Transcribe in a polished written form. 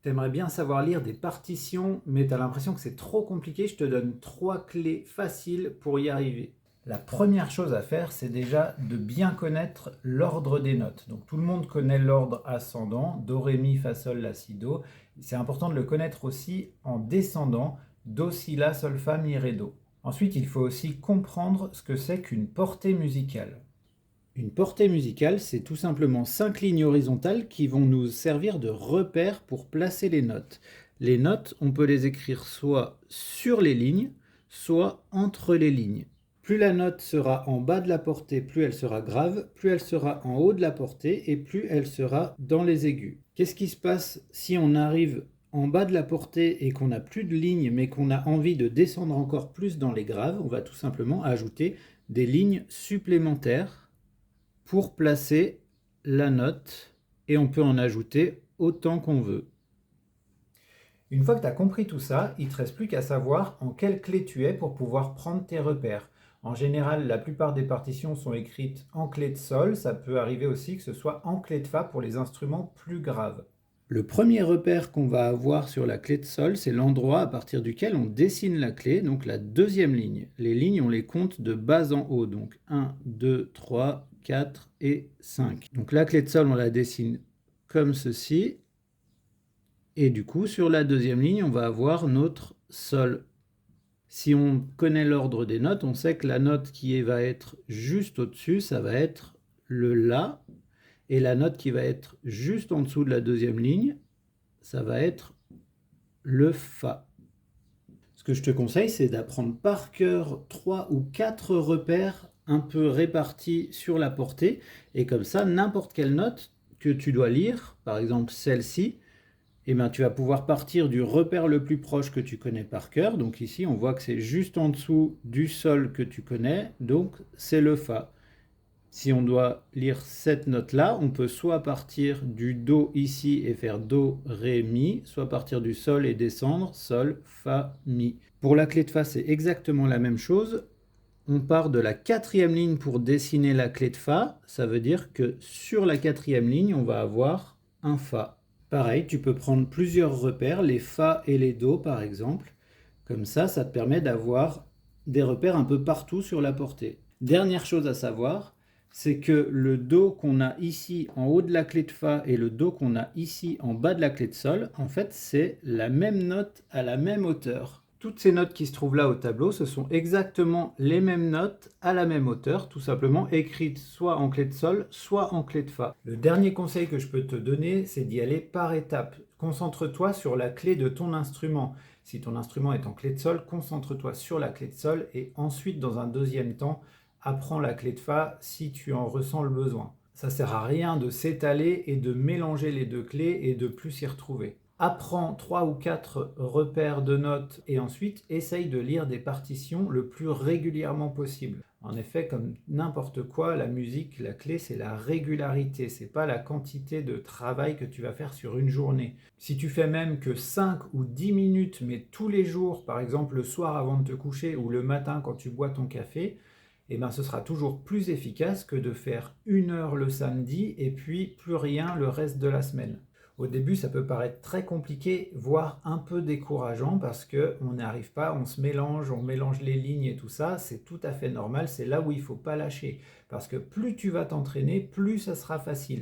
T'aimerais bien savoir lire des partitions, mais t'as l'impression que c'est trop compliqué. Je te donne 3 clés faciles pour y arriver. La première chose à faire, c'est déjà de bien connaître l'ordre des notes. Donc tout le monde connaît l'ordre ascendant, do, ré, mi, fa, sol, la, si, do. C'est important de le connaître aussi en descendant, do, si, la, sol, fa, mi, ré, do. Ensuite, il faut aussi comprendre ce que c'est qu'une portée musicale. Une portée musicale, c'est tout simplement 5 lignes horizontales qui vont nous servir de repères pour placer les notes. Les notes, on peut les écrire soit sur les lignes, soit entre les lignes. Plus la note sera en bas de la portée, plus elle sera grave, plus elle sera en haut de la portée et plus elle sera dans les aigus. Qu'est-ce qui se passe si on arrive en bas de la portée et qu'on n'a plus de lignes mais qu'on a envie de descendre encore plus dans les graves? On va tout simplement ajouter des lignes supplémentaires pour placer la note et on peut en ajouter autant qu'on veut. Une fois que tu as compris tout ça, il ne te reste plus qu'à savoir en quelle clé tu es pour pouvoir prendre tes repères. En général, la plupart des partitions sont écrites en clé de sol, ça peut arriver aussi que ce soit en clé de fa pour les instruments plus graves. Le premier repère qu'on va avoir sur la clé de sol, c'est l'endroit à partir duquel on dessine la clé, donc la deuxième ligne. Les lignes, on les compte de bas en haut, donc 1, 2, 3, 4 et 5. Donc la clé de sol, on la dessine comme ceci. Et du coup, sur la deuxième ligne, on va avoir notre sol. Si on connaît l'ordre des notes, on sait que la note qui va être juste au-dessus, ça va être le La. Et la note qui va être juste en dessous de la deuxième ligne, ça va être le Fa. Ce que je te conseille, c'est d'apprendre par cœur 3 ou 4 repères un peu répartis sur la portée. Et comme ça, n'importe quelle note que tu dois lire, par exemple celle-ci, eh bien, tu vas pouvoir partir du repère le plus proche que tu connais par cœur. Donc ici, on voit que c'est juste en dessous du sol que tu connais, donc c'est le Fa. Si on doit lire cette note-là, on peut soit partir du Do ici et faire Do, Ré, Mi, soit partir du Sol et descendre, Sol, Fa, Mi. Pour la clé de Fa, c'est exactement la même chose. On part de la quatrième ligne pour dessiner la clé de Fa. Ça veut dire que sur la quatrième ligne, on va avoir un Fa. Pareil, tu peux prendre plusieurs repères, les Fa et les Do par exemple. Comme ça te permet d'avoir des repères un peu partout sur la portée. Dernière chose à savoir, c'est que le Do qu'on a ici en haut de la clé de Fa et le Do qu'on a ici en bas de la clé de Sol, en fait, c'est la même note à la même hauteur. Toutes ces notes qui se trouvent là au tableau, ce sont exactement les mêmes notes à la même hauteur, tout simplement écrites soit en clé de Sol, soit en clé de Fa. Le dernier conseil que je peux te donner, c'est d'y aller par étapes. Concentre-toi sur la clé de ton instrument. Si ton instrument est en clé de Sol, concentre-toi sur la clé de Sol et ensuite, dans un deuxième temps, apprends la clé de Fa si tu en ressens le besoin. Ça ne sert à rien de s'étaler et de mélanger les deux clés et de plus s'y retrouver. Apprends 3 ou 4 repères de notes et ensuite essaye de lire des partitions le plus régulièrement possible. En effet, comme n'importe quoi, la musique, la clé, c'est la régularité, c'est pas la quantité de travail que tu vas faire sur une journée. Si tu fais même que 5 ou 10 minutes, mais tous les jours, par exemple le soir avant de te coucher ou le matin quand tu bois ton café, eh ben, ce sera toujours plus efficace que de faire 1 heure le samedi et puis plus rien le reste de la semaine. Au début, ça peut paraître très compliqué, voire un peu décourageant parce qu'on n'y arrive pas, on mélange les lignes et tout ça, c'est tout à fait normal, c'est là où il ne faut pas lâcher. Parce que plus tu vas t'entraîner, plus ça sera facile.